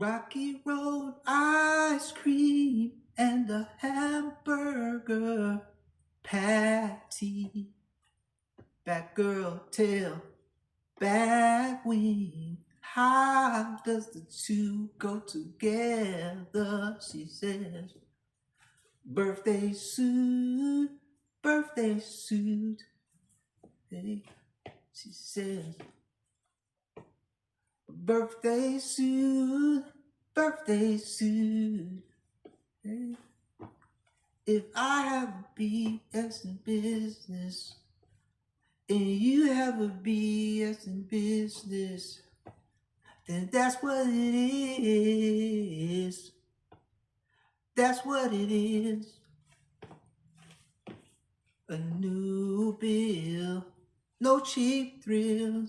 Rocky Road ice cream and a hamburger patty. Back girl tail, back wing. How does the two go together? She says, birthday suit, birthday suit. Hey, she says, birthday suit, birthday suit. Hey. If I have a BS in business and you have a BS in business, then that's what it is. That's what it is. A new bill, no cheap thrills.